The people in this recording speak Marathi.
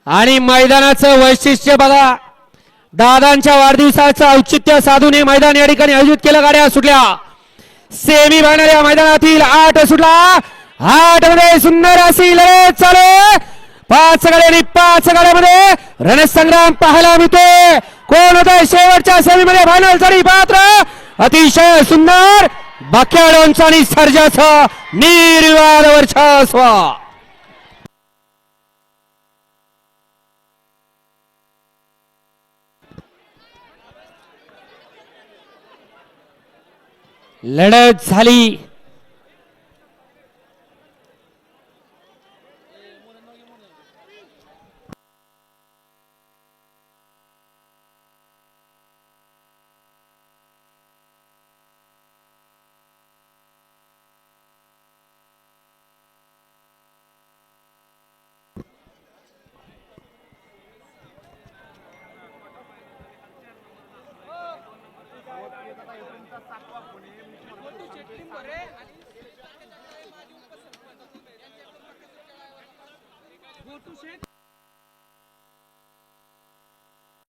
आणि मैदानाचं वैशिष्ट्य बघा, दादांच्या वाढदिवसाचं औचित्य साधून हे मैदान या ठिकाणी आयोजित केलं. गाड्या सुटल्या सेमी फायनल या मैदानातील 8 सुटला. 8 मध्ये सुंदर अशी लढत चालू. 5 गाड्या आणि 5 गाड्यामध्ये रणसंग्राम पाहायला मिळतोय. कोण होतंय शेवटच्या सेमीमध्ये फायनल साठी पात्र. अतिशय सुंदर बक्याडोंचा आणि सर्जाचा निर्विवाद वर्चस्व. लढत झाली. Go to shake.